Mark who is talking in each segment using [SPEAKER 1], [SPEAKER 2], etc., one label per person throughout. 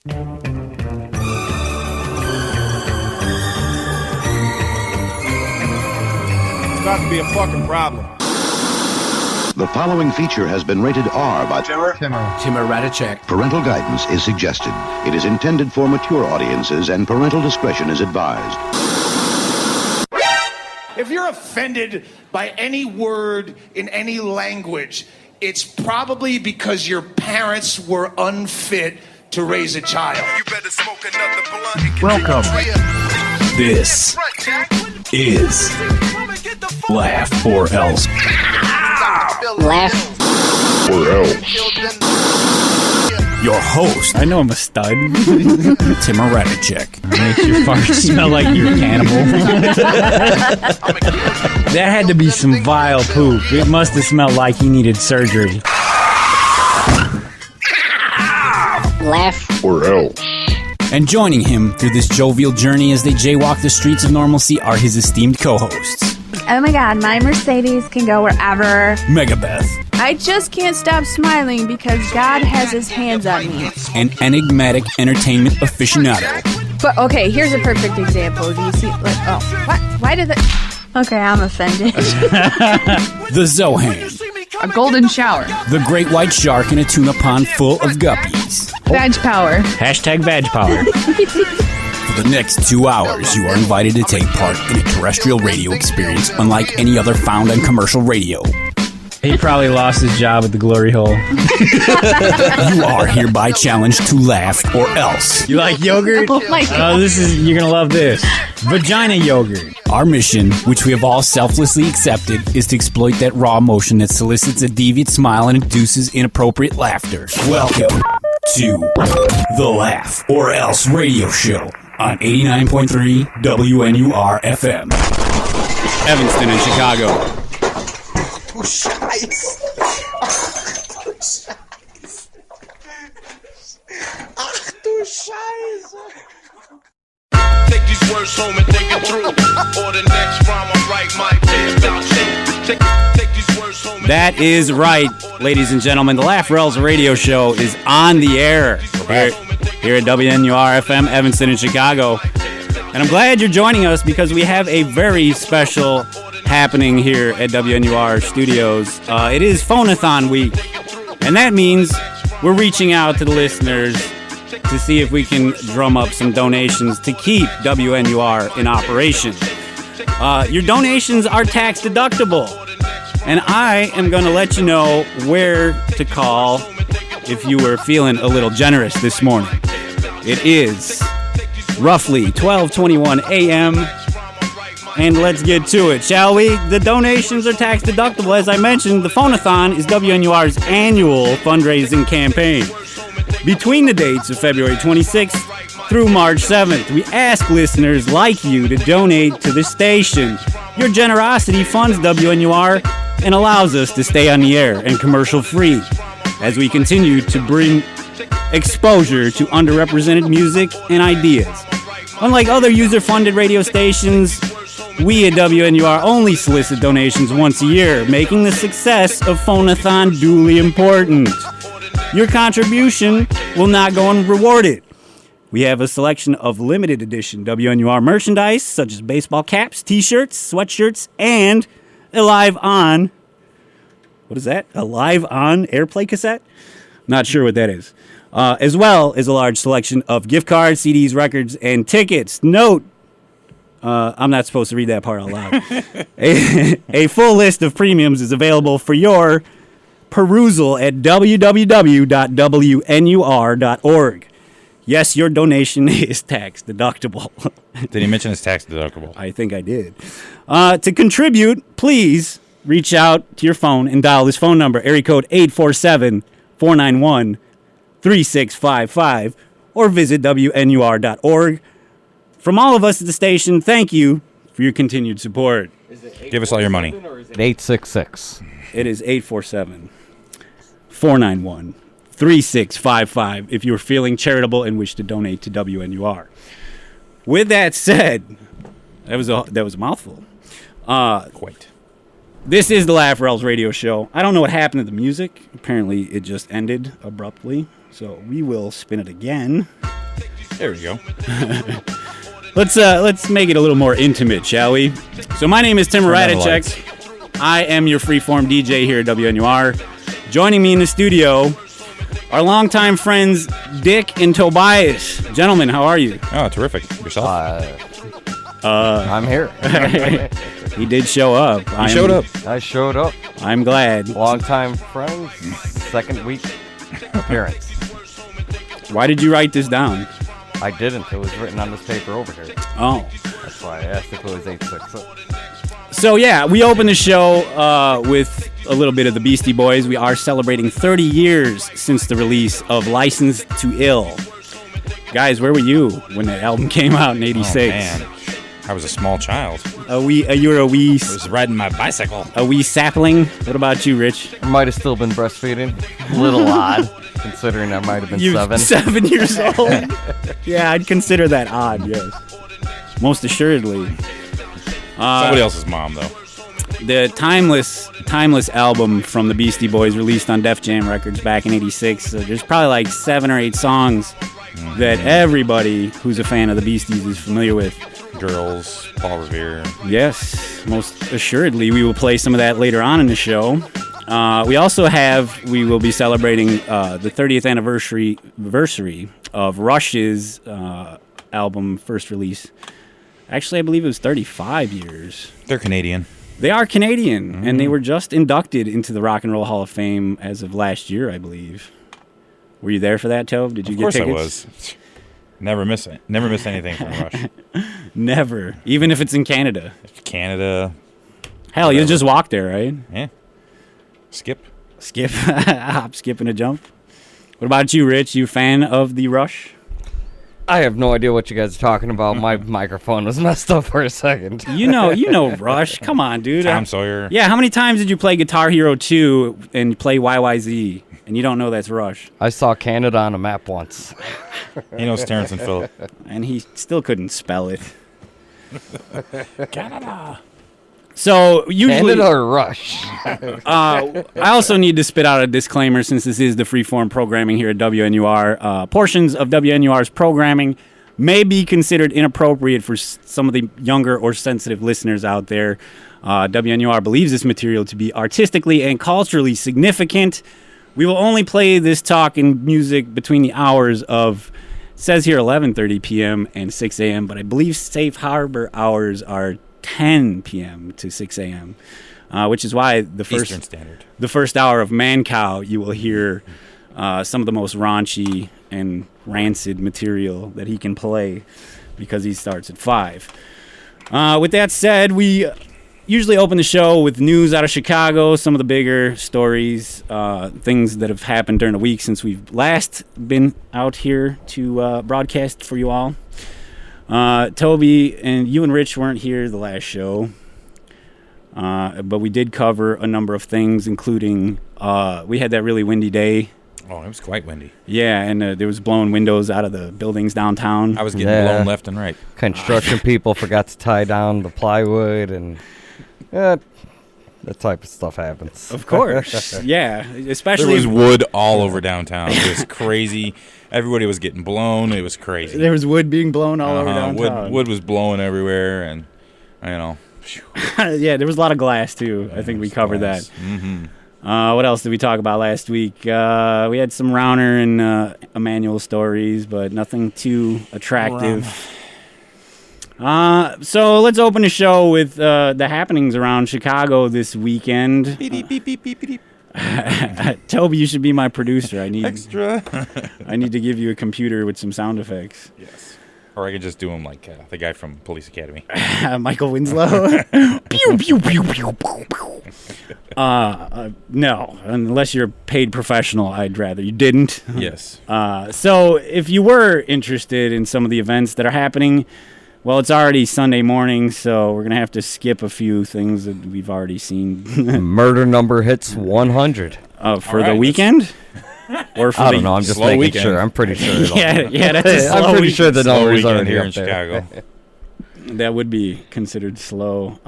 [SPEAKER 1] About to be a fucking problem.
[SPEAKER 2] The following feature has been rated R by
[SPEAKER 3] Timur Radicek.
[SPEAKER 2] Parental guidance is suggested. It is intended for mature audiences and parental discretion is advised.
[SPEAKER 4] If you're offended by any word in any language, it's probably because your parents were unfit to raise a child. You better smoke another blunt.
[SPEAKER 3] Welcome.
[SPEAKER 5] This is Laugh or Else.
[SPEAKER 6] Laugh
[SPEAKER 5] or Else. Your host,
[SPEAKER 7] I know I'm a stud.
[SPEAKER 5] Timur Radicek.
[SPEAKER 7] Makes your farts smell like you're a cannibal. That had to be some vile poop. It must have smelled like he needed surgery.
[SPEAKER 6] Laugh
[SPEAKER 5] or Else. And joining him through this jovial journey as they jaywalk the streets of normalcy are his esteemed co-hosts.
[SPEAKER 8] Oh my god, my Mercedes can go wherever.
[SPEAKER 5] Megabeth.
[SPEAKER 8] I just can't stop smiling because God has his hands on me.
[SPEAKER 5] An enigmatic entertainment aficionado.
[SPEAKER 8] But okay, here's a perfect example. Do you see, like, oh, what? Why did that? Okay, I'm offended.
[SPEAKER 5] The Zohan.
[SPEAKER 9] A golden shower.
[SPEAKER 5] The great white shark in a tuna pond full of guppies.
[SPEAKER 9] Vag power.
[SPEAKER 7] Hashtag vag power.
[SPEAKER 5] For the next 2 hours, you are invited to take part in a terrestrial radio experience unlike any other found on commercial radio.
[SPEAKER 7] He probably lost his job at the glory hole.
[SPEAKER 5] You are hereby challenged to laugh or else.
[SPEAKER 7] You like yogurt?
[SPEAKER 8] Oh my god.
[SPEAKER 7] You're gonna love this. Vagina yogurt.
[SPEAKER 5] Our mission, which we have all selflessly accepted, is to exploit that raw emotion that solicits a deviant smile and induces inappropriate laughter. Welcome to the Laugh or Else radio show on 89.3 WNUR-FM. Evanston in Chicago.
[SPEAKER 4] Take these words home and think it through. Or the next rhyme I write might be about you. Take these words home.
[SPEAKER 5] That is right, ladies and gentlemen. The Laugh or Else radio show is on the air here at WNUR-FM, Evanston in Chicago. And I'm glad you're joining us because we have a very special happening here at WNUR Studios. It is Phoneathon week, and that means we're reaching out to the listeners to see if we can drum up some donations to keep WNUR in operation. Your donations are tax deductible, and I am going to let you know where to call if you were feeling a little generous this morning. It is roughly 12:21 a.m., and let's get to it, shall we? The donations are tax deductible. As I mentioned, the Phoneathon is WNUR's annual fundraising campaign. Between the dates of February 26th through March 7th, we ask listeners like you to donate to the station. Your generosity funds WNUR and allows us to stay on the air and commercial-free as we continue to bring exposure to underrepresented music and ideas. Unlike other user-funded radio stations, we at WNUR only solicit donations once a year, making the success of Phoneathon duly important. Your contribution will not go unrewarded. We have a selection of limited edition WNUR merchandise, such as baseball caps, t-shirts, sweatshirts, and a live on... What is that? A live on airplay cassette? Not sure what that is. As well as a large selection of gift cards, CDs, records, and tickets. Note, I'm not supposed to read that part out loud. A full list of premiums is available for your perusal at www.WNUR.org. Yes, your donation is tax deductible.
[SPEAKER 3] Did he mention it's tax deductible?
[SPEAKER 5] I think I did. To contribute, please reach out to your phone and dial this phone number, area code 847-491-3655, or visit WNUR.org. From all of us at the station, thank you for your continued support.
[SPEAKER 3] Give us all your money.
[SPEAKER 7] 866.
[SPEAKER 5] It is 847-491-3655 if you are feeling charitable and wish to donate to WNUR. With that said, that was a mouthful.
[SPEAKER 3] Quite.
[SPEAKER 5] This is the Laugh or Else radio show. I don't know what happened to the music. Apparently, it just ended abruptly. So we will spin it again.
[SPEAKER 3] There we go.
[SPEAKER 5] Let's make it a little more intimate, shall we? So my name is Tim Radicek. I am your freeform DJ here at WNUR. Joining me in the studio, our longtime friends Dick and Tobias. Gentlemen, how are you?
[SPEAKER 3] Oh, terrific. Yourself?
[SPEAKER 10] I'm here.
[SPEAKER 5] He did show up.
[SPEAKER 3] I showed up.
[SPEAKER 5] I'm glad.
[SPEAKER 10] Longtime friends, second week appearance.
[SPEAKER 5] Why did you write this down?
[SPEAKER 10] I didn't. It was written on this paper over here.
[SPEAKER 5] Oh.
[SPEAKER 10] That's why I asked if it was 866.
[SPEAKER 5] So, yeah, we opened the show with a little bit of the Beastie Boys. We are celebrating 30 years since the release of Licensed to Ill. Guys, where were you when that album came out in 86?
[SPEAKER 3] Oh, man. I was a small child.
[SPEAKER 5] You were a wee...
[SPEAKER 3] I was riding my bicycle.
[SPEAKER 5] A wee sapling. What about you, Rich?
[SPEAKER 10] I might have still been breastfeeding. A little odd, considering I might have been 7.
[SPEAKER 5] 7 years old? Yeah, I'd consider that odd, yes. Most assuredly.
[SPEAKER 3] Somebody else's mom, though.
[SPEAKER 5] The timeless album from the Beastie Boys released on Def Jam Records back in 86. So there's probably like 7 or 8 songs that everybody who's a fan of the Beasties is familiar with.
[SPEAKER 3] Girls, Paul Revere.
[SPEAKER 5] Yes, most assuredly. We will play some of that later on in the show. We will be celebrating the 30th anniversary of Rush's album first release. Actually, I believe it was 35 years.
[SPEAKER 3] They're Canadian.
[SPEAKER 5] They are Canadian, and they were just inducted into the Rock and Roll Hall of Fame as of last year, I believe. Were you there for that, Tove? Did you get tickets?
[SPEAKER 3] Of course I was. Never miss anything from Rush.
[SPEAKER 5] Never. Even if it's in Canada.
[SPEAKER 3] Canada.
[SPEAKER 5] Hell,
[SPEAKER 3] whatever.
[SPEAKER 5] You'll just walk there, right?
[SPEAKER 3] Yeah. Skip.
[SPEAKER 5] Hop, skip, and a jump. What about you, Rich? You a fan of the Rush?
[SPEAKER 10] I have no idea what you guys are talking about. My microphone was messed up for a second.
[SPEAKER 5] You know Rush. Come on, dude.
[SPEAKER 3] Tom Sawyer.
[SPEAKER 5] Yeah, how many times did you play Guitar Hero 2 and play YYZ and you don't know that's Rush?
[SPEAKER 10] I saw Canada on a map once.
[SPEAKER 3] He knows Terrence and Phillip.
[SPEAKER 5] And he still couldn't spell it.
[SPEAKER 3] Canada.
[SPEAKER 5] So usually,
[SPEAKER 10] Canada or Rush?
[SPEAKER 5] I also need to spit out a disclaimer since this is the freeform programming here at WNUR. Portions of WNUR's programming may be considered inappropriate for some of the younger or sensitive listeners out there. WNUR believes this material to be artistically and culturally significant. We will only play this talk and music between the hours of, says here 11:30 p.m. and 6 a.m., but I believe safe harbor hours are 10 p.m. to 6 a.m., which is why the first hour of Man Cow, you will hear some of the most raunchy and rancid material that he can play because he starts at 5. With that said, we usually open the show with news out of Chicago, some of the bigger stories, things that have happened during the week since we've last been out here to broadcast for you all. Toby and you and Rich weren't here the last show, but we did cover a number of things, including we had that really windy day.
[SPEAKER 3] Oh, it was quite windy.
[SPEAKER 5] Yeah, and there was blowing windows out of the buildings downtown.
[SPEAKER 3] I was getting blown left and right.
[SPEAKER 10] Construction people forgot to tie down the plywood, and that type of stuff happens.
[SPEAKER 5] Of course, yeah. Especially
[SPEAKER 3] there was wood all over downtown. It was crazy. Everybody was getting blown. It was crazy.
[SPEAKER 5] There was wood being blown all over downtown.
[SPEAKER 3] Wood was blowing everywhere, and
[SPEAKER 5] yeah, there was a lot of glass too. I think we covered that.
[SPEAKER 3] Mm-hmm.
[SPEAKER 5] What else did we talk about last week? We had some Rauner and Emmanuel stories, but nothing too attractive. So let's open the show with the happenings around Chicago this weekend.
[SPEAKER 3] Beep, beep, beep, beep, beep.
[SPEAKER 5] Toby, you should be my producer. I need
[SPEAKER 3] extra.
[SPEAKER 5] I need to give you a computer with some sound effects.
[SPEAKER 3] Yes. Or I could just do them like the guy from Police Academy.
[SPEAKER 5] Michael Winslow. Pew, pew, pew, pew, pew, pew. No, unless you're a paid professional, I'd rather you didn't.
[SPEAKER 3] Yes.
[SPEAKER 5] So if you were interested in some of the events that are happening, well, it's already Sunday morning, so we're going to have to skip a few things that we've already seen.
[SPEAKER 10] Murder number hits 100.
[SPEAKER 5] For the weekend? Or for
[SPEAKER 10] I don't know. I'm just making sure. I'm pretty sure.
[SPEAKER 5] Yeah, that's a slow
[SPEAKER 10] I'm pretty sure the numbers are
[SPEAKER 3] here in Chicago.
[SPEAKER 5] That would be considered slow.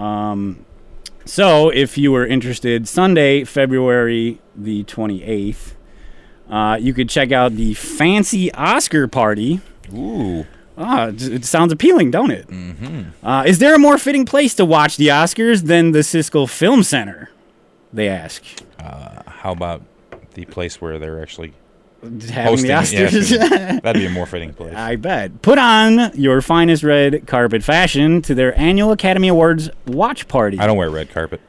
[SPEAKER 5] So if you were interested, Sunday, February the 28th, you could check out the Fancy Oscar Party
[SPEAKER 3] Ooh.
[SPEAKER 5] It sounds appealing, don't it? Mm-hmm. Is there a more fitting place to watch the Oscars than the Siskel Film Center? They ask.
[SPEAKER 3] How about the place where they're actually
[SPEAKER 5] having the Oscars?
[SPEAKER 3] Yeah, that'd be a more fitting place.
[SPEAKER 5] I bet. Put on your finest red carpet fashion to their annual Academy Awards watch party.
[SPEAKER 3] I don't wear red carpet.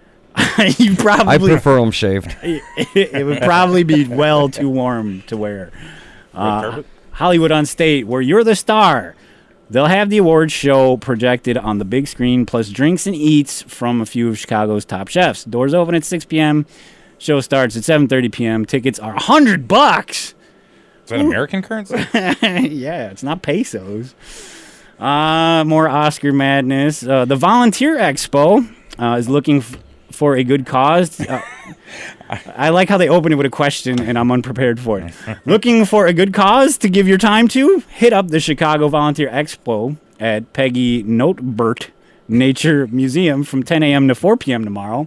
[SPEAKER 5] You probably.
[SPEAKER 10] I prefer them shaved.
[SPEAKER 5] It would probably be well too warm to wear.
[SPEAKER 3] Red carpet?
[SPEAKER 5] Hollywood on State, where you're the star. They'll have the awards show projected on the big screen, plus drinks and eats from a few of Chicago's top chefs. Doors open at 6 p.m. Show starts at 7:30 p.m. Tickets are $100.
[SPEAKER 3] Is that American currency?
[SPEAKER 5] Yeah, it's not pesos. More Oscar madness. The Volunteer Expo is looking for a good cause. I like how they open it with a question, and I'm unprepared for it. Looking for a good cause to give your time to? Hit up the Chicago Volunteer Expo at Peggy Notebert Nature Museum from 10 a.m. to 4 p.m. tomorrow.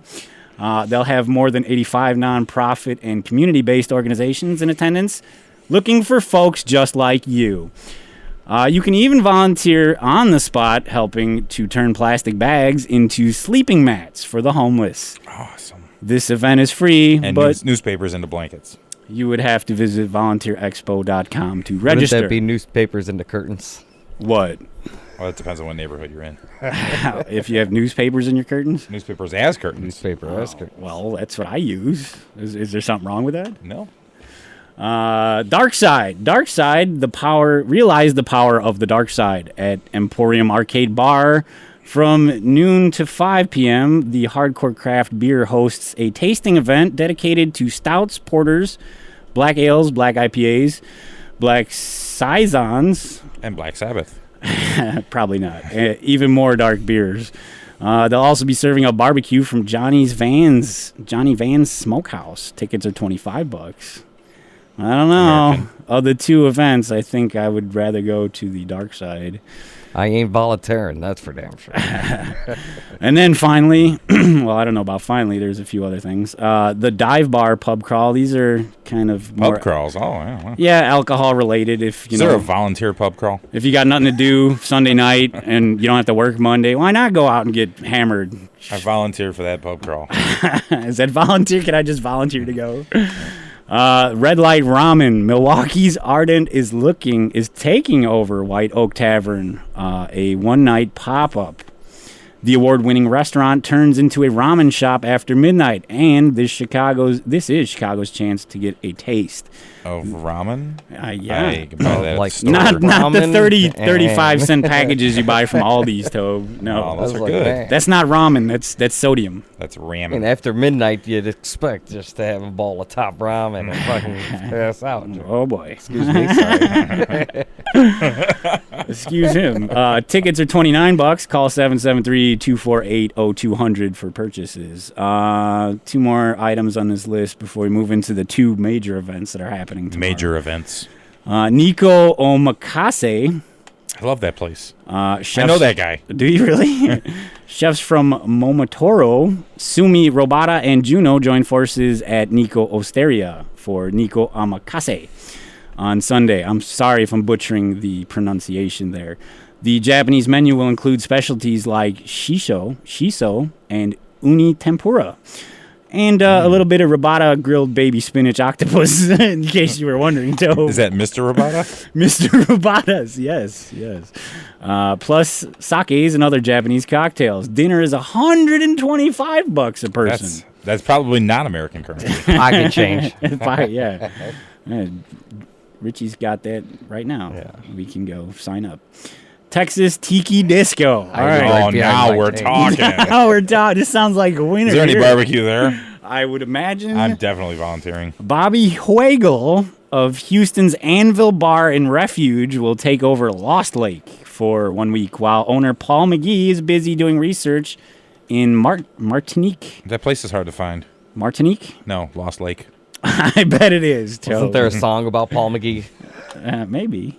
[SPEAKER 5] They'll have more than 85 nonprofit and community-based organizations in attendance, looking for folks just like you. You can even volunteer on the spot, helping to turn plastic bags into sleeping mats for the homeless.
[SPEAKER 3] Awesome.
[SPEAKER 5] This event is free,
[SPEAKER 3] and
[SPEAKER 5] but
[SPEAKER 3] newspapers into blankets.
[SPEAKER 5] You would have to visit volunteerexpo.com to register.
[SPEAKER 10] Wouldn't that be newspapers into curtains?
[SPEAKER 5] What?
[SPEAKER 3] Well, it depends on what neighborhood you're in.
[SPEAKER 5] If you have newspapers in your curtains?
[SPEAKER 3] Newspapers as curtains.
[SPEAKER 10] Newspaper as curtains.
[SPEAKER 5] Well, that's what I use. Is there something wrong with that?
[SPEAKER 3] No.
[SPEAKER 5] Dark Side. Dark Side, realize the power of the dark side at Emporium Arcade Bar. From noon to 5 p.m., the Hardcore Craft Beer hosts a tasting event dedicated to stouts, porters, black ales, black IPAs, black saisons.
[SPEAKER 3] And Black Sabbath.
[SPEAKER 5] Probably not. Even more dark beers. They'll also be serving a barbecue from Johnny Van's Smokehouse. Tickets are $25. I don't know. American. Of the two events, I think I would rather go to the Dark Side.
[SPEAKER 10] I ain't volunteering, that's for damn sure.
[SPEAKER 5] And then finally, well, I don't know about finally, there's a few other things. The Dive Bar Pub Crawl, these are kind of more...
[SPEAKER 3] Pub crawls, oh, yeah.
[SPEAKER 5] Yeah, alcohol related. Is
[SPEAKER 3] there a volunteer pub crawl?
[SPEAKER 5] If you got nothing to do Sunday night and you don't have to work Monday, why not go out and get hammered?
[SPEAKER 3] I volunteer for that pub crawl.
[SPEAKER 5] Is that volunteer? Can I just volunteer to go? Red Light Ramen. Milwaukee's Ardent is taking over White Oak Tavern, a one-night pop-up. The award-winning restaurant turns into a ramen shop after midnight, and this is Chicago's chance to get a taste
[SPEAKER 3] of ramen.
[SPEAKER 5] Yeah,
[SPEAKER 3] not
[SPEAKER 5] the 35-cent packages you buy from Aldi's, Tobe. No,
[SPEAKER 3] those are good.
[SPEAKER 10] Man.
[SPEAKER 5] That's not ramen. That's sodium.
[SPEAKER 3] That's ramen.
[SPEAKER 10] And after midnight, you'd expect just to have a bowl of top ramen and fucking pass out.
[SPEAKER 5] Oh boy.
[SPEAKER 10] Excuse me. Sorry.
[SPEAKER 5] Excuse him. Tickets are $29. Call 773-248-0200 for purchases. Two more items on this list before we move into the two major events that are happening tomorrow.
[SPEAKER 3] Major events.
[SPEAKER 5] Nico Omakase.
[SPEAKER 3] I love that place.
[SPEAKER 5] I
[SPEAKER 3] know that guy.
[SPEAKER 5] Do you really? Chefs from Momotaro, Sumi Robata, and Juno join forces at Nico Osteria for Nico Omakase on Sunday. I'm sorry if I'm butchering the pronunciation there. The Japanese menu will include specialties like shiso, and uni tempura. And a little bit of Robata grilled baby spinach octopus, in case you were wondering, Joe.
[SPEAKER 3] Is that Mr. Robata?
[SPEAKER 5] Mr. Robatas, yes. Plus sakes and other Japanese cocktails. Dinner is $125 a person.
[SPEAKER 3] That's probably not American currency.
[SPEAKER 10] Pocket change.
[SPEAKER 5] Yeah. Richie's got that right now.
[SPEAKER 10] Yeah.
[SPEAKER 5] We can go sign up. Texas Tiki Disco. All
[SPEAKER 3] right. Oh, now we're talking.
[SPEAKER 5] Now we're talking. This sounds like a winner.
[SPEAKER 3] Is there any barbecue there?
[SPEAKER 5] I would imagine.
[SPEAKER 3] I'm definitely volunteering.
[SPEAKER 5] Bobby Huegel of Houston's Anvil Bar and Refuge will take over Lost Lake for 1 week, while owner Paul McGee is busy doing research in Martinique.
[SPEAKER 3] That place is hard to find.
[SPEAKER 5] Martinique?
[SPEAKER 3] No, Lost Lake.
[SPEAKER 5] I bet it is.
[SPEAKER 10] Wasn't there a song about Paul McGee?
[SPEAKER 5] Maybe.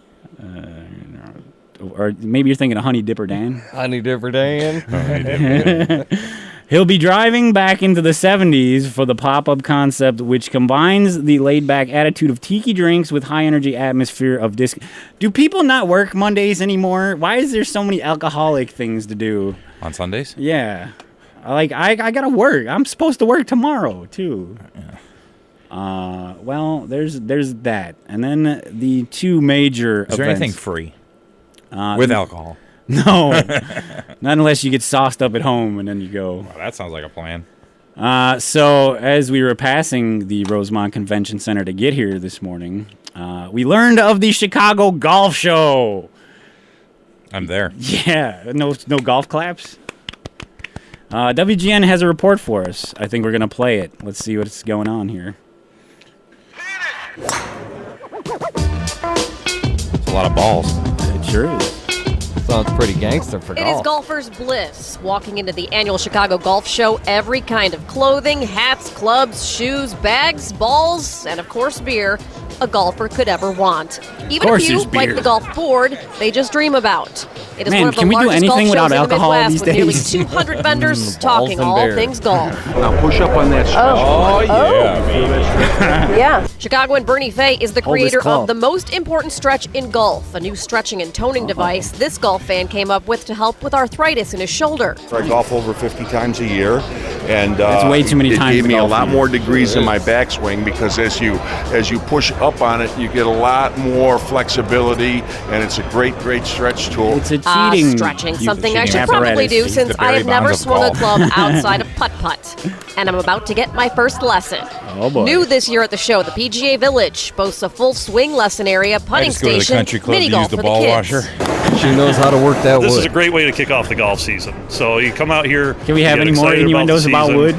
[SPEAKER 5] Or maybe you're thinking of Honey Dipper Dan.
[SPEAKER 10] Honey Dipper Dan.
[SPEAKER 5] He'll be driving back into the 70s for the pop-up concept, which combines the laid-back attitude of tiki drinks with high-energy atmosphere of disco. Do people not work Mondays anymore? Why is there so many alcoholic things to do?
[SPEAKER 3] On Sundays?
[SPEAKER 5] Yeah. Like, I gotta work. I'm supposed to work tomorrow, too.
[SPEAKER 3] Yeah.
[SPEAKER 5] Well, there's that. And then the two major events.
[SPEAKER 3] Is there anything free? With alcohol?
[SPEAKER 5] No. Not unless you get sauced up at home and then you go.
[SPEAKER 3] Well, that sounds like a plan.
[SPEAKER 5] So as we were passing the Rosemont Convention Center to get here this morning, we learned of the Chicago Golf Show.
[SPEAKER 3] I'm there.
[SPEAKER 5] Yeah. No golf claps? WGN has a report for us. I think we're going to play it. Let's see what's going on here.
[SPEAKER 3] It's a lot of balls.
[SPEAKER 5] It sure is.
[SPEAKER 10] Sounds pretty gangster for golf.
[SPEAKER 11] It is golfer's bliss walking into the annual Chicago Golf Show. Every kind of clothing, hats, clubs, shoes, bags, balls, and of course beer a golfer could ever want. Even a few, like the golf board, they just dream about. It is one of the largest golf shows in the Midwest with nearly 200 vendors talking all things golf.
[SPEAKER 12] Now push up on that stretch.
[SPEAKER 3] Oh, yeah, baby.
[SPEAKER 11] Yeah. Chicagoan Bernie Fay is the creator of the most important stretch in golf, a new stretching and toning device this golf fan came up with to help with arthritis in his shoulder.
[SPEAKER 12] I golf over 50 times a year, and
[SPEAKER 5] that's way too many times.
[SPEAKER 12] It gave me a lot more degrees in my backswing because as you push up on it, you get a lot more flexibility, and it's a great stretch tool.
[SPEAKER 5] It's a cheating
[SPEAKER 11] stretching, something I should probably do since I have never swung a club outside of putt-putt, and I'm about to get my first lesson.
[SPEAKER 5] Oh boy.
[SPEAKER 11] New this year at the show, the PGA Village boasts a full swing lesson area, putting station,
[SPEAKER 3] I just go to the country club to use the ball washer.
[SPEAKER 10] She knows how to work that wood.
[SPEAKER 13] This is a great way to kick off the golf season. So you come out here.
[SPEAKER 5] Can we have any more innuendos about wood?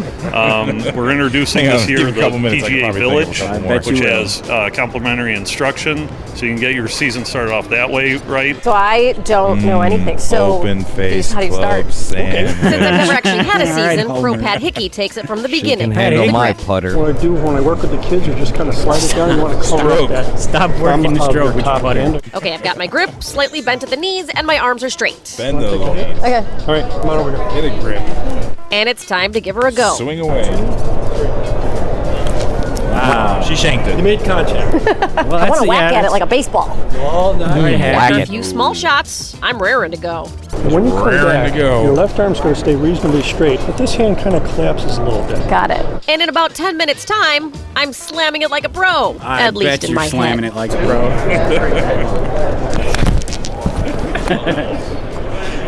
[SPEAKER 13] We're introducing this year the PGA Village, which has complimentary instruction, so you can get your season started off that way, right?
[SPEAKER 11] So I don't know anything. So
[SPEAKER 3] open face
[SPEAKER 11] how do you start?
[SPEAKER 3] sand.
[SPEAKER 11] Since I've never actually had a season, Pro Pat Hickey takes it from the
[SPEAKER 10] She
[SPEAKER 11] beginning.
[SPEAKER 10] can handle my putter.
[SPEAKER 14] What I do when I work with the kids is just kind of slide it down. You want to cover up that.
[SPEAKER 5] Stop working the stroke with your putter.
[SPEAKER 11] Okay, I've got my grip slightly bent at the knees, and my arms are straight.
[SPEAKER 3] Bend those knees.
[SPEAKER 11] Okay.
[SPEAKER 14] All right, come on over here.
[SPEAKER 3] Get a grip.
[SPEAKER 11] And it's time to give her a go.
[SPEAKER 3] Swing away.
[SPEAKER 5] Wow.
[SPEAKER 3] She shanked it.
[SPEAKER 14] You made contact.
[SPEAKER 5] Well,
[SPEAKER 11] I want to whack at it like a baseball.
[SPEAKER 14] Well,
[SPEAKER 11] After a few small shots, I'm raring to go.
[SPEAKER 14] And when you come
[SPEAKER 3] Raring
[SPEAKER 14] back,
[SPEAKER 3] to go.
[SPEAKER 14] your left arm's going to stay reasonably straight, but this hand kind of collapses a little bit.
[SPEAKER 11] Got it. And in about 10 minutes' time, I'm slamming it like a pro.
[SPEAKER 5] I
[SPEAKER 11] at least
[SPEAKER 5] bet
[SPEAKER 11] in
[SPEAKER 5] you're
[SPEAKER 11] my
[SPEAKER 5] slamming
[SPEAKER 11] head.
[SPEAKER 5] it like a pro.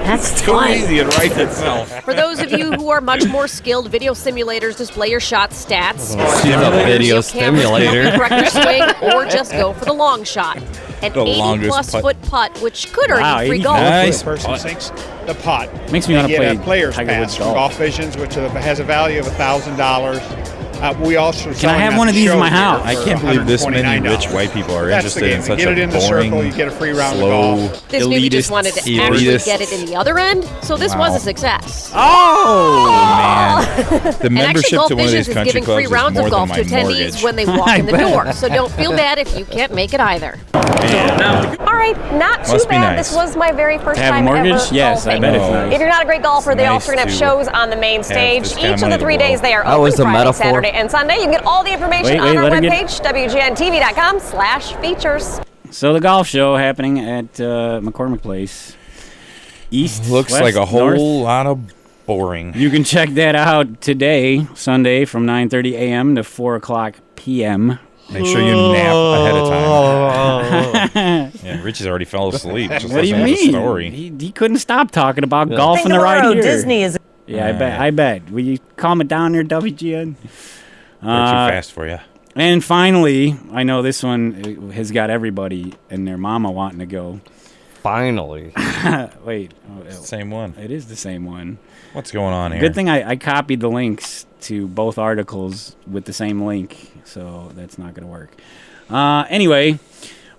[SPEAKER 11] That's
[SPEAKER 3] Too
[SPEAKER 11] fun.
[SPEAKER 3] easy. It writes itself.
[SPEAKER 11] For those of you who are much more skilled, video simulators display your shot stats.
[SPEAKER 10] She's a video stimulator.
[SPEAKER 11] Correct your swing, or just go for the long shot. An
[SPEAKER 3] The longest
[SPEAKER 11] 80-plus foot putt, which could earn you free golf.
[SPEAKER 3] Nice.
[SPEAKER 15] The person sinks the putt.
[SPEAKER 5] Makes me want to
[SPEAKER 15] They
[SPEAKER 5] play
[SPEAKER 15] get a player's
[SPEAKER 5] Tiger Woods
[SPEAKER 15] pass from
[SPEAKER 5] golf.
[SPEAKER 15] Golf Visions, which has a value of $1,000. We also
[SPEAKER 5] Can I have one of these in my house?
[SPEAKER 3] I can't believe this many rich white people are
[SPEAKER 15] That's the
[SPEAKER 3] interested
[SPEAKER 15] game.
[SPEAKER 3] in such
[SPEAKER 15] You get
[SPEAKER 3] a
[SPEAKER 15] it in the
[SPEAKER 3] boring,
[SPEAKER 15] circle, you get a free round of
[SPEAKER 3] slow,
[SPEAKER 15] golf.
[SPEAKER 11] This newbie just wanted to actually
[SPEAKER 3] elitist.
[SPEAKER 11] get it in the other end, so this was
[SPEAKER 3] Wow.
[SPEAKER 11] a success.
[SPEAKER 3] Oh, man. The
[SPEAKER 11] And actually,
[SPEAKER 3] membership
[SPEAKER 11] Golf
[SPEAKER 3] to one of
[SPEAKER 11] Visions
[SPEAKER 3] these
[SPEAKER 11] is
[SPEAKER 3] country
[SPEAKER 11] giving
[SPEAKER 3] clubs
[SPEAKER 11] free
[SPEAKER 3] is
[SPEAKER 11] rounds
[SPEAKER 3] more
[SPEAKER 11] of
[SPEAKER 3] than
[SPEAKER 11] golf
[SPEAKER 3] my
[SPEAKER 11] to attendees
[SPEAKER 3] mortgage.
[SPEAKER 11] when they walk in the door, so don't feel bad if you can't make it either. All right, not too
[SPEAKER 3] Must be
[SPEAKER 11] bad.
[SPEAKER 3] nice.
[SPEAKER 11] This was my very first
[SPEAKER 5] Have a
[SPEAKER 11] time
[SPEAKER 5] mortgage?
[SPEAKER 11] ever
[SPEAKER 5] Yes, I
[SPEAKER 11] golfing.
[SPEAKER 5] bet it's nice.
[SPEAKER 11] If you're not a great golfer, they
[SPEAKER 3] nice
[SPEAKER 11] also have
[SPEAKER 3] to
[SPEAKER 11] shows on the main
[SPEAKER 3] have
[SPEAKER 11] stage.
[SPEAKER 3] this kind of
[SPEAKER 11] Each of
[SPEAKER 3] money
[SPEAKER 11] the
[SPEAKER 3] to
[SPEAKER 11] 3
[SPEAKER 3] blow.
[SPEAKER 11] days they are
[SPEAKER 10] That was
[SPEAKER 11] open
[SPEAKER 10] a
[SPEAKER 11] Friday,
[SPEAKER 10] metaphor.
[SPEAKER 11] Saturday, and Sunday. You can get all the information
[SPEAKER 5] Wait,
[SPEAKER 11] on our
[SPEAKER 5] let her get-
[SPEAKER 11] webpage, WGNTV.com/features.
[SPEAKER 5] So the golf show happening at McCormick Place. East,
[SPEAKER 3] Looks
[SPEAKER 5] west,
[SPEAKER 3] like a whole
[SPEAKER 5] north.
[SPEAKER 3] lot of boring.
[SPEAKER 5] You can check that out today, Sunday, from 9:30 a.m. to 4 o'clock p.m.
[SPEAKER 3] Make sure you nap ahead of time. Yeah, Richie's already fell asleep. Just
[SPEAKER 5] What do you
[SPEAKER 3] listening to the
[SPEAKER 5] mean?
[SPEAKER 3] story.
[SPEAKER 5] He couldn't stop talking about golf in the right here.
[SPEAKER 16] Disney is.
[SPEAKER 5] Yeah, I bet. Will you calm it down there, WGN?
[SPEAKER 3] They're too fast for you.
[SPEAKER 5] And finally, I know this one has got everybody and their mama wanting to go.
[SPEAKER 10] Finally.
[SPEAKER 5] Wait.
[SPEAKER 3] It's the same one.
[SPEAKER 5] It is the same one.
[SPEAKER 3] What's going on here?
[SPEAKER 5] Good thing I copied the links to both articles with the same link, so that's not going to work. Anyway,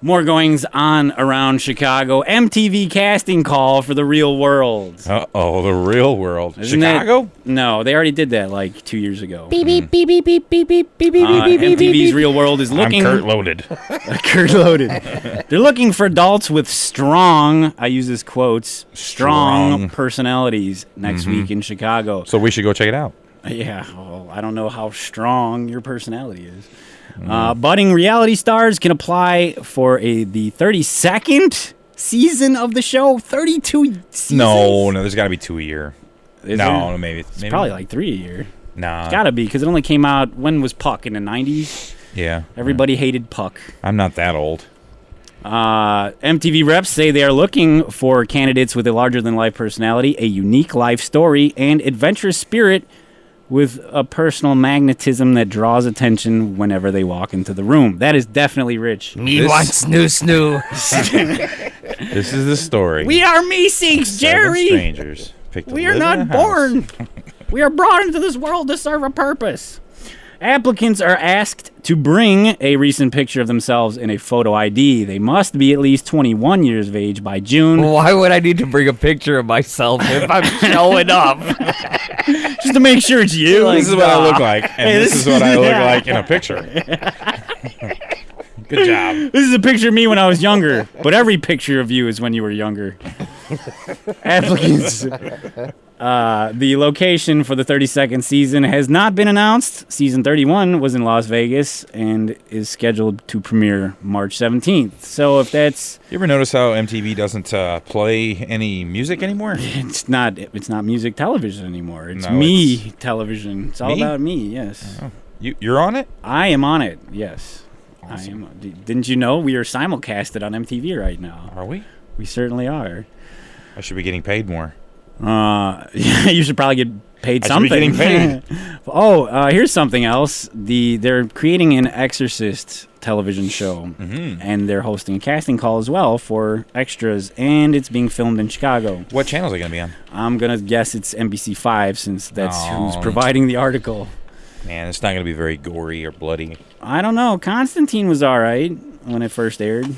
[SPEAKER 5] More goings on around Chicago. MTV casting call for The Real World.
[SPEAKER 3] Uh-oh, The Real World.
[SPEAKER 5] Isn't
[SPEAKER 3] Chicago?
[SPEAKER 5] No, they already did that like 2 years ago.
[SPEAKER 8] Beep, beep, beep, beep, beep, beep, beep, beep, beep, beep,
[SPEAKER 5] MTV's
[SPEAKER 8] beep.
[SPEAKER 5] Real World is looking...
[SPEAKER 3] I'm Kurt Loaded.
[SPEAKER 5] Kurt Loaded. They're looking for adults with strong, I use this quotes, strong personalities next week in Chicago.
[SPEAKER 3] So we should go check it out.
[SPEAKER 5] Yeah, well, I don't know how strong your personality is. Budding reality stars can apply for the 32nd season of the show. 32 seasons?
[SPEAKER 3] No, there's got to be 2 a year.
[SPEAKER 5] Is
[SPEAKER 3] no,
[SPEAKER 5] there?
[SPEAKER 3] maybe.
[SPEAKER 5] It's probably like 3 a year.
[SPEAKER 3] Nah.
[SPEAKER 5] It's got to be, because it only came out, when was Puck? In the 90s?
[SPEAKER 3] Yeah.
[SPEAKER 5] Everybody hated Puck.
[SPEAKER 3] I'm not that old.
[SPEAKER 5] MTV reps say they are looking for candidates with a larger-than-life personality, a unique life story, and adventurous spirit with a personal magnetism that draws attention whenever they walk into the room. That is definitely Rich.
[SPEAKER 10] Me want snoo.
[SPEAKER 3] This is the story.
[SPEAKER 5] We are me-seeks, Jerry.
[SPEAKER 3] 7 strangers picked to
[SPEAKER 5] We are
[SPEAKER 3] live in
[SPEAKER 5] not
[SPEAKER 3] a
[SPEAKER 5] born. We are brought into this world to serve a purpose. Applicants are asked to bring a recent picture of themselves in a photo ID. They must be at least 21 years of age by June.
[SPEAKER 10] Why would I need to bring a picture of myself if I'm showing up?
[SPEAKER 5] Just to make sure it's you.
[SPEAKER 3] This is what I look like, and this is what I look like in a picture. Good job.
[SPEAKER 5] This is a picture of me when I was younger, but every picture of you is when you were younger. Applicants. The location for the 32nd season has not been announced. Season 31 was in Las Vegas and is scheduled to premiere March 17th. So if that's...
[SPEAKER 3] You ever notice how MTV doesn't play any music anymore?
[SPEAKER 5] It's not music television anymore. It's television. It's all
[SPEAKER 3] Me?
[SPEAKER 5] about me, yes.
[SPEAKER 3] Oh. You're on it?
[SPEAKER 5] I am on it, yes.
[SPEAKER 3] Awesome.
[SPEAKER 5] I am. Didn't you know we are simulcasted on MTV right now?
[SPEAKER 3] Are we?
[SPEAKER 5] We certainly are.
[SPEAKER 3] I should be getting paid more.
[SPEAKER 5] You should probably get paid something.
[SPEAKER 3] I should be getting paid.
[SPEAKER 5] Here's something else. They're creating an Exorcist television show, and they're hosting a casting call as well for extras, and it's being filmed in Chicago.
[SPEAKER 3] What channel is it going to be on?
[SPEAKER 5] I'm going to guess it's NBC5, since that's who's providing the article.
[SPEAKER 3] Man, it's not going to be very gory or bloody.
[SPEAKER 5] I don't know. Constantine was all right when it first aired.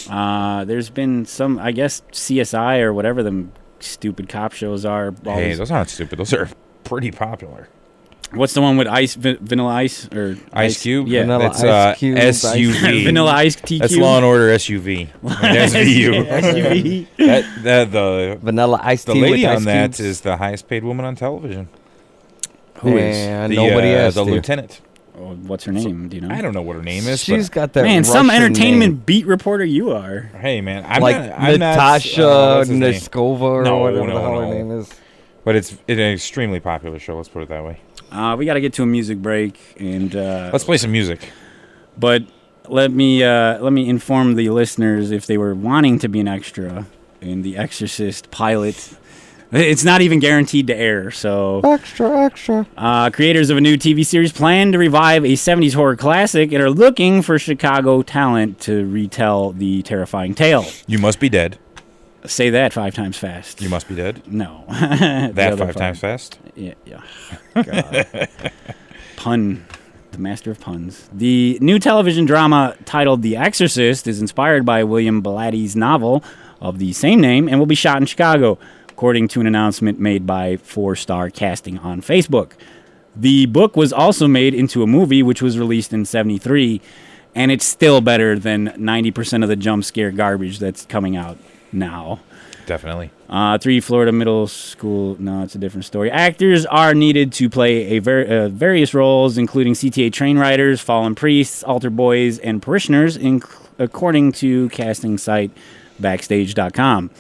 [SPEAKER 5] There's been some, I guess, CSI or whatever them stupid cop shows are.
[SPEAKER 3] Hey, those aren't stupid. Those are pretty popular.
[SPEAKER 5] What's the one with Vanilla Ice or
[SPEAKER 3] Ice Cube?
[SPEAKER 5] Yeah,
[SPEAKER 3] Vanilla Ice Cube, SUV.
[SPEAKER 5] Vanilla Ice TQ.
[SPEAKER 3] That's Law and Order SUV. SVU.
[SPEAKER 5] SUV.
[SPEAKER 3] The
[SPEAKER 10] Vanilla Ice.
[SPEAKER 3] The lady on that is the highest paid woman on television.
[SPEAKER 5] Who is?
[SPEAKER 10] Nobody asked
[SPEAKER 3] the
[SPEAKER 10] you.
[SPEAKER 3] lieutenant.
[SPEAKER 5] Oh, what's her name? Do you know?
[SPEAKER 3] I don't know what her name is.
[SPEAKER 10] She's got that.
[SPEAKER 5] Man, some
[SPEAKER 10] Russian
[SPEAKER 5] entertainment
[SPEAKER 10] name.
[SPEAKER 5] beat reporter you are.
[SPEAKER 3] Hey, man, I'm
[SPEAKER 10] like
[SPEAKER 3] not,
[SPEAKER 10] Natasha Neskova or whatever the hell her
[SPEAKER 3] no.
[SPEAKER 10] name is.
[SPEAKER 3] But it's an extremely popular show. Let's put it that way.
[SPEAKER 5] We got to get to a music break, and
[SPEAKER 3] let's play some music.
[SPEAKER 5] But let me inform the listeners, if they were wanting to be an extra in the Exorcist pilot. It's not even guaranteed to air, so...
[SPEAKER 10] Extra.
[SPEAKER 5] Creators of a new TV series plan to revive a 70s horror classic and are looking for Chicago talent to retell the terrifying tale.
[SPEAKER 3] You must be dead.
[SPEAKER 5] Say that 5 times fast.
[SPEAKER 3] You must be dead?
[SPEAKER 5] No.
[SPEAKER 3] That 5 times fast?
[SPEAKER 5] Yeah. God. Pun. The master of puns. The new television drama titled The Exorcist is inspired by William Blatty's novel of the same name and will be shot in Chicago, according to an announcement made by 4-Star Casting on Facebook. The book was also made into a movie, which was released in '73, and it's still better than 90% of the jump scare garbage that's coming out now.
[SPEAKER 3] Definitely.
[SPEAKER 5] 3 Florida middle school. No, it's a different story. Actors are needed to play various roles, including CTA train riders, fallen priests, altar boys, and parishioners, according to casting site Backstage.com.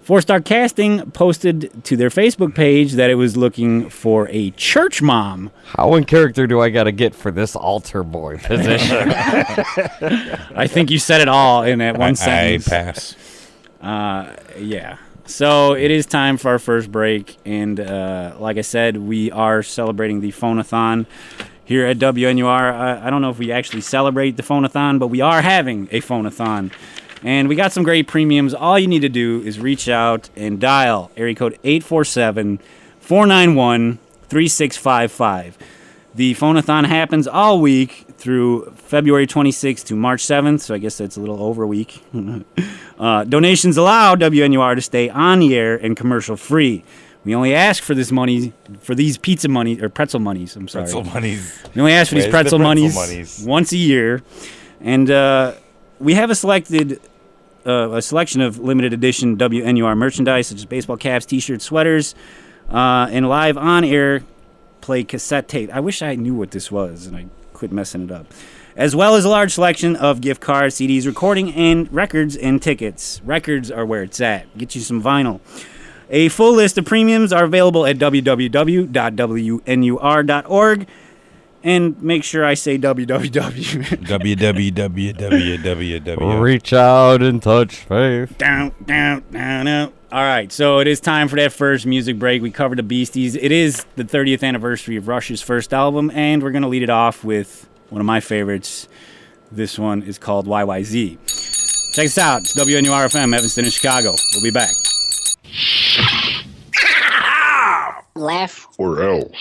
[SPEAKER 5] 4-Star Casting posted to their Facebook page that it was looking for a church mom.
[SPEAKER 10] How in character do I got to get for this altar boy position?
[SPEAKER 5] I think you said it all in that one sentence.
[SPEAKER 3] I pass.
[SPEAKER 5] Yeah. So it is time for our first break, and like I said, we are celebrating the Phoneathon here at WNUR. I don't know if we actually celebrate the Phoneathon, but we are having a Phoneathon. And we got some great premiums. All you need to do is reach out and dial area code 847-491-3655. The Phoneathon happens all week through February 26th to March 7th, so I guess that's a little over a week. Donations allow WNUR to stay on the air and commercial free. We only ask for this money, for these pizza money, or pretzel monies, I'm sorry.
[SPEAKER 3] Pretzel monies.
[SPEAKER 5] We only ask for these
[SPEAKER 3] Where's
[SPEAKER 5] pretzel
[SPEAKER 3] the
[SPEAKER 5] monies once a year. And we have a selection of limited edition WNUR merchandise, such as baseball caps, t-shirts, sweaters, and live on-air play cassette tape. I wish I knew what this was, and I quit messing it up. As well as a large selection of gift cards, CDs, recording, and records and tickets. Records are where it's at. Get you some vinyl. A full list of premiums are available at www.WNUR.org. And make sure I say www.
[SPEAKER 3] www.
[SPEAKER 10] Reach out and touch faith.
[SPEAKER 5] Down. All right, so it is time for that first music break. We covered the Beasties. It is the 30th anniversary of Rush's first album, and we're going to lead it off with one of my favorites. This one is called YYZ. Check us out. It's WNUR-FM, Evanston in Chicago. We'll be back.
[SPEAKER 6] Laugh
[SPEAKER 12] or else.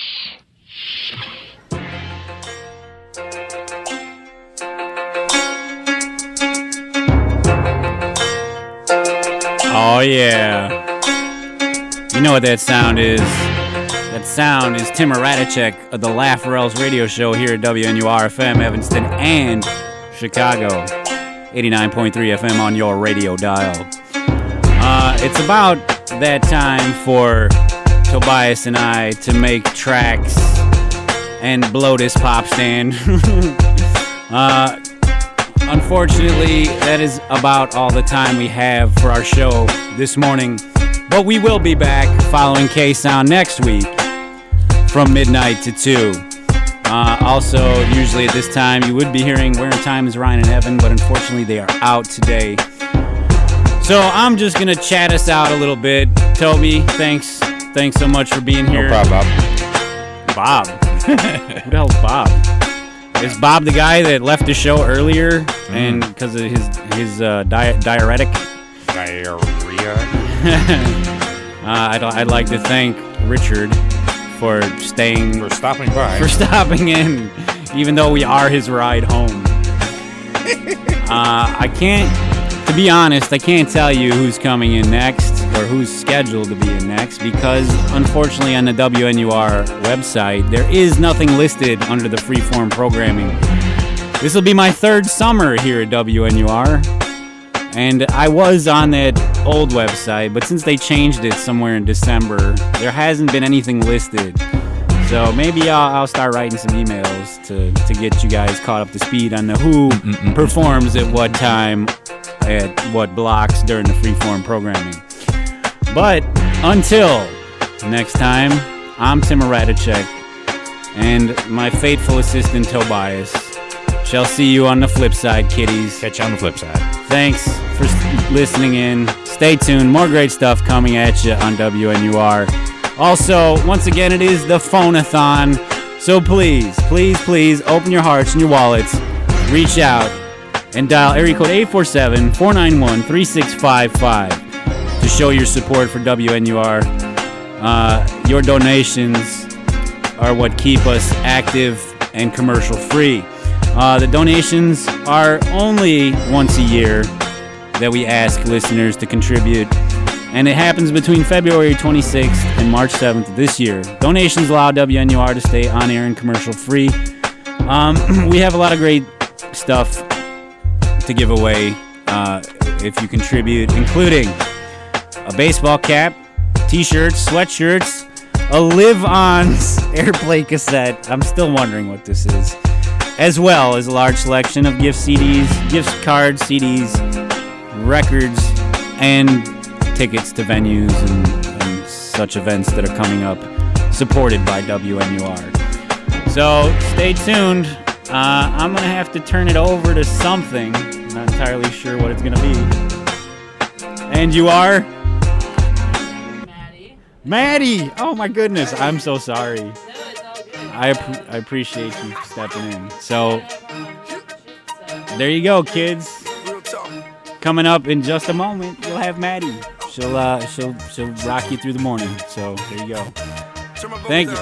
[SPEAKER 5] Oh, yeah. You know what that sound is. That sound is Tim Radicek of the LOERadio Show here at WNUR-FM, Evanston and Chicago. 89.3 FM on your radio dial. It's about that time for Tobias and I to make tracks and blow this pop stand. Unfortunately, that is about all the time we have for our show this morning. But we will be back following K-Sound next week from midnight to 2. Also, usually at this time, you would be hearing Where in Time is Ryan and Evan, but unfortunately they are out today. So I'm just going to chat us out a little bit. Toby, thanks so much for being here.
[SPEAKER 3] No problem,
[SPEAKER 5] Bob. Who the hell's Bob? Is Bob the guy that left the show earlier and because of his diarrhea?
[SPEAKER 3] Diarrhea.
[SPEAKER 5] I'd like to thank Richard for stopping in, even though we are his ride home. To be honest, I can't tell you who's coming in next or who's scheduled to be in next because, unfortunately, on the WNUR website, there is nothing listed under the freeform programming. This will be my third summer here at WNUR, and I was on that old website, but since they changed it somewhere in December, there hasn't been anything listed. So maybe I'll start writing some emails to get you guys caught up to speed on the who performs at what time, at what blocks during the freeform programming. But until next time, I'm Tim Radicek, and my faithful assistant Tobias. Shall see you on the flip side, kiddies.
[SPEAKER 3] Catch you on the flip side. Thanks
[SPEAKER 5] for listening in. Stay tuned. More great stuff coming at you on WNUR. Also, once again, it is the Phoneathon. So please, please, please open your hearts and your wallets. Reach out and dial area code 847-491-3655 to show your support for WNUR. Your donations are what keep us active and commercial free. The donations are only once a year that we ask listeners to contribute, and it happens between February 26th and March 7th of this year. Donations allow WNUR to stay on air and commercial free. We have a lot of great stuff to give away if you contribute, including a baseball cap, t-shirts, sweatshirts, a live-ons airplay cassette. I'm still wondering what this is. As well as a large selection of gift CDs, gift cards, CDs, records, and tickets to venues and such events that are coming up, supported by WNUR. So stay tuned. I'm going to have to turn it over to something. I'm not entirely sure what it's going to be. And you are? Maddie! Oh my goodness, I'm so sorry. I appreciate you stepping in. So, there you go, kids. Coming up in just a moment, you'll have Maddie. She'll rock you through the morning. So, there you go. Thank you.